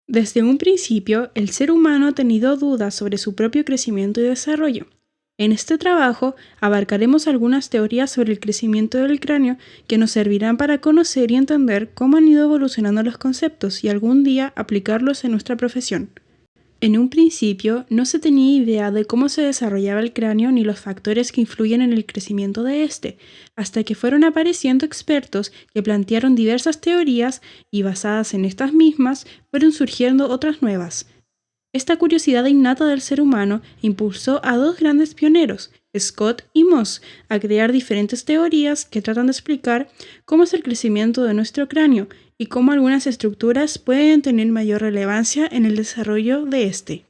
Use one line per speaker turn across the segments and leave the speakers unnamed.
Desde un principio, el ser humano ha tenido dudas sobre su propio crecimiento y desarrollo. En este trabajo abarcaremos algunas teorías sobre el crecimiento del cráneo que nos servirán para conocer y entender cómo han ido evolucionando los conceptos y algún día aplicarlos en nuestra profesión. En un principio, no se tenía idea de cómo se desarrollaba el cráneo ni los factores que influyen en el crecimiento de este, hasta que fueron apareciendo expertos que plantearon diversas teorías y basadas en estas mismas fueron surgiendo otras nuevas. Esta curiosidad innata del ser humano impulsó a dos grandes pioneros, Scott y Moss, a crear diferentes teorías que tratan de explicar cómo es el crecimiento de nuestro cráneo y cómo algunas estructuras pueden tener mayor relevancia en el desarrollo de este.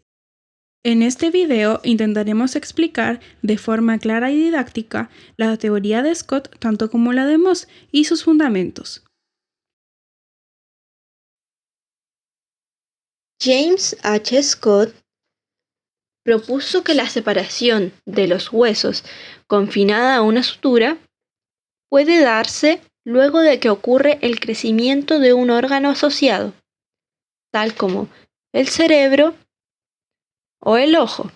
En este video intentaremos explicar de forma clara y didáctica la teoría de Scott tanto como la de Moss y sus fundamentos.
James H. Scott propuso que la separación de los huesos confinada a una sutura puede darse luego de que ocurre el crecimiento de un órgano asociado, tal como el cerebro o el ojo,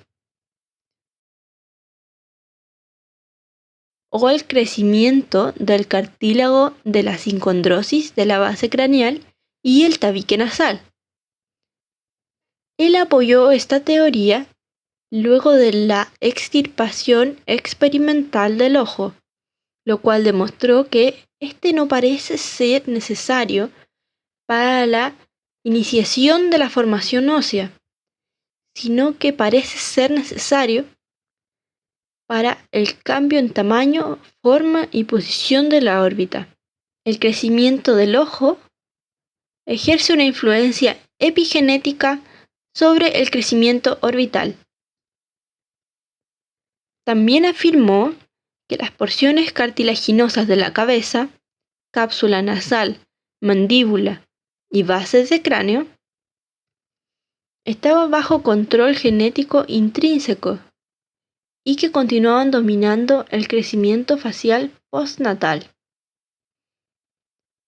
o el crecimiento del cartílago de la sincondrosis de la base craneal y el tabique nasal. Él apoyó esta teoría luego de la extirpación experimental del ojo, lo cual demostró que este no parece ser necesario para la iniciación de la formación ósea, sino que parece ser necesario para el cambio en tamaño, forma y posición de la órbita. El crecimiento del ojo ejerce una influencia epigenética sobre el crecimiento orbital. También afirmó que las porciones cartilaginosas de la cabeza, cápsula nasal, mandíbula y bases de cráneo estaban bajo control genético intrínseco y que continuaban dominando el crecimiento facial postnatal.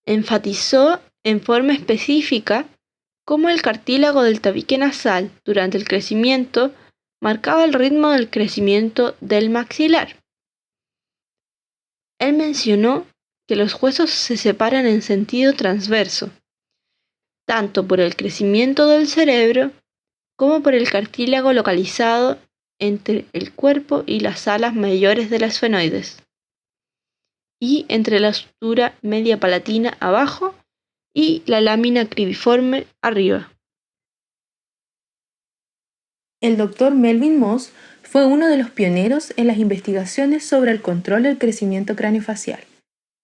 Enfatizó en forma específica cómo el cartílago del tabique nasal durante el crecimiento marcaba el ritmo del crecimiento del maxilar. Él mencionó que los huesos se separan en sentido transverso, tanto por el crecimiento del cerebro como por el cartílago localizado entre el cuerpo y las alas mayores del esfenoides, y entre la sutura media palatina abajo y la lámina cribiforme arriba.
El Dr. Melvin Moss fue uno de los pioneros en las investigaciones sobre el control del crecimiento craneofacial.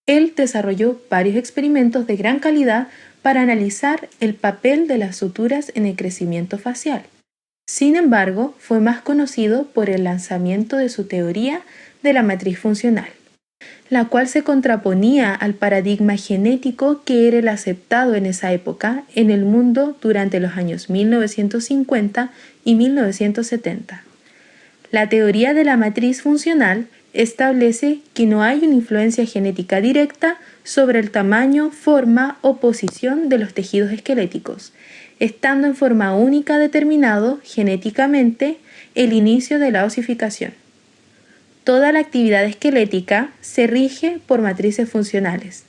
Él desarrolló varios experimentos de gran calidad para analizar el papel de las suturas en el crecimiento facial. Sin embargo, fue más conocido por el lanzamiento de su teoría de la matriz funcional, la cual se contraponía al paradigma genético que era el aceptado en esa época en el mundo durante los años 1950 y 1970. La teoría de la matriz funcional establece que no hay una influencia genética directa sobre el tamaño, forma o posición de los tejidos esqueléticos, estando en forma única determinado genéticamente el inicio de la osificación. Toda la actividad esquelética se rige por matrices funcionales.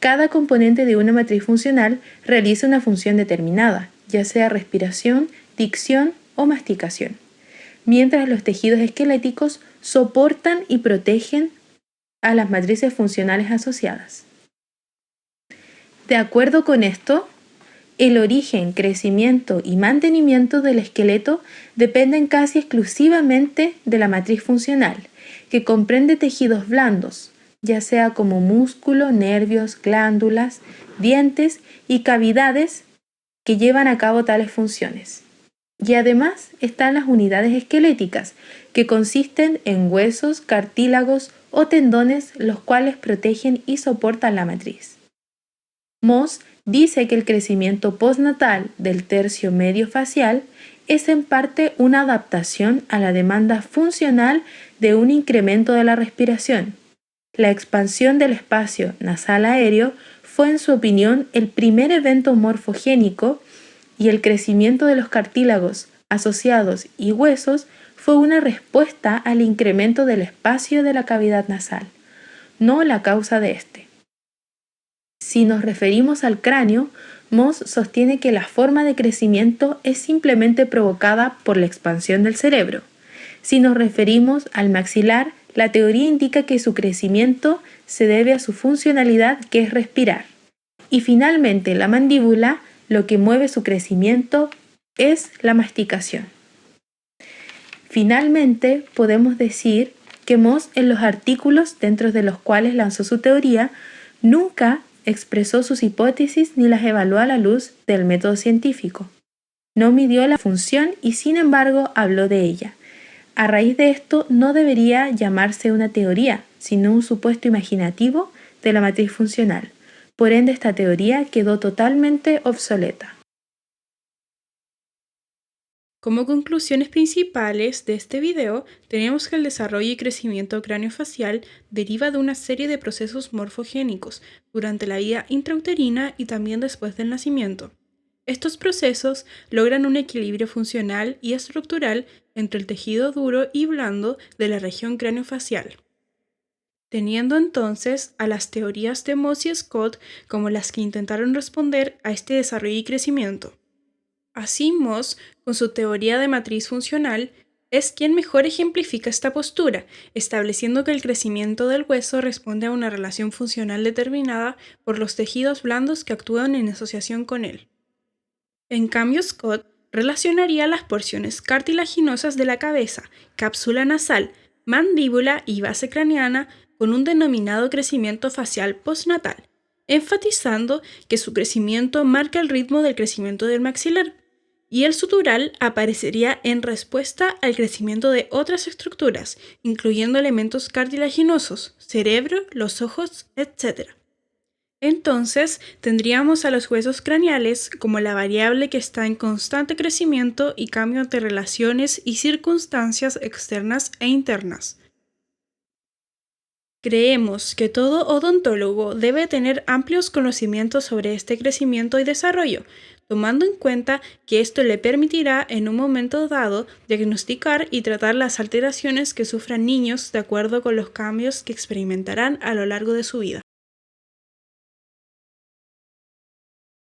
Cada componente de una matriz funcional realiza una función determinada, ya sea respiración, dicción o masticación, mientras los tejidos esqueléticos soportan y protegen a las matrices funcionales asociadas. De acuerdo con esto, el origen, crecimiento y mantenimiento del esqueleto dependen casi exclusivamente de la matriz funcional, que comprende tejidos blandos, ya sea como músculo, nervios, glándulas, dientes y cavidades que llevan a cabo tales funciones. Y además están las unidades esqueléticas, que consisten en huesos, cartílagos o tendones, los cuales protegen y soportan la matriz. Moss dice que el crecimiento postnatal del tercio medio facial es en parte una adaptación a la demanda funcional de un incremento de la respiración. La expansión del espacio nasal aéreo fue, en su opinión, el primer evento morfogénico y el crecimiento de los cartílagos asociados y huesos fue una respuesta al incremento del espacio de la cavidad nasal, no la causa de este. Si nos referimos al cráneo, Moss sostiene que la forma de crecimiento es simplemente provocada por la expansión del cerebro. Si nos referimos al maxilar, la teoría indica que su crecimiento se debe a su funcionalidad, que es respirar. Y finalmente, la mandíbula, lo que mueve su crecimiento es la masticación. Finalmente, podemos decir que Moss, en los artículos dentro de los cuales lanzó su teoría, nunca expresó sus hipótesis ni las evaluó a la luz del método científico. No midió la función y sin embargo habló de ella. A raíz de esto no debería llamarse una teoría, sino un supuesto imaginativo de la matriz funcional. Por ende, esta teoría quedó totalmente obsoleta.
Como conclusiones principales de este video, tenemos que el desarrollo y crecimiento craneofacial deriva de una serie de procesos morfogénicos durante la vida intrauterina y también después del nacimiento. Estos procesos logran un equilibrio funcional y estructural entre el tejido duro y blando de la región craneofacial, teniendo entonces a las teorías de Moss y Scott como las que intentaron responder a este desarrollo y crecimiento. Así, Moss, con su teoría de matriz funcional, es quien mejor ejemplifica esta postura, estableciendo que el crecimiento del hueso responde a una relación funcional determinada por los tejidos blandos que actúan en asociación con él. En cambio, Scott relacionaría las porciones cartilaginosas de la cabeza, cápsula nasal, mandíbula y base craneana con un denominado crecimiento facial postnatal, enfatizando que su crecimiento marca el ritmo del crecimiento del maxilar, y el sutural aparecería en respuesta al crecimiento de otras estructuras, incluyendo elementos cartilaginosos, cerebro, los ojos, etc. Entonces, tendríamos a los huesos craneales como la variable que está en constante crecimiento y cambio ante relaciones y circunstancias externas e internas. Creemos que todo odontólogo debe tener amplios conocimientos sobre este crecimiento y desarrollo, tomando en cuenta que esto le permitirá en un momento dado diagnosticar y tratar las alteraciones que sufran niños de acuerdo con los cambios que experimentarán a lo largo de su vida.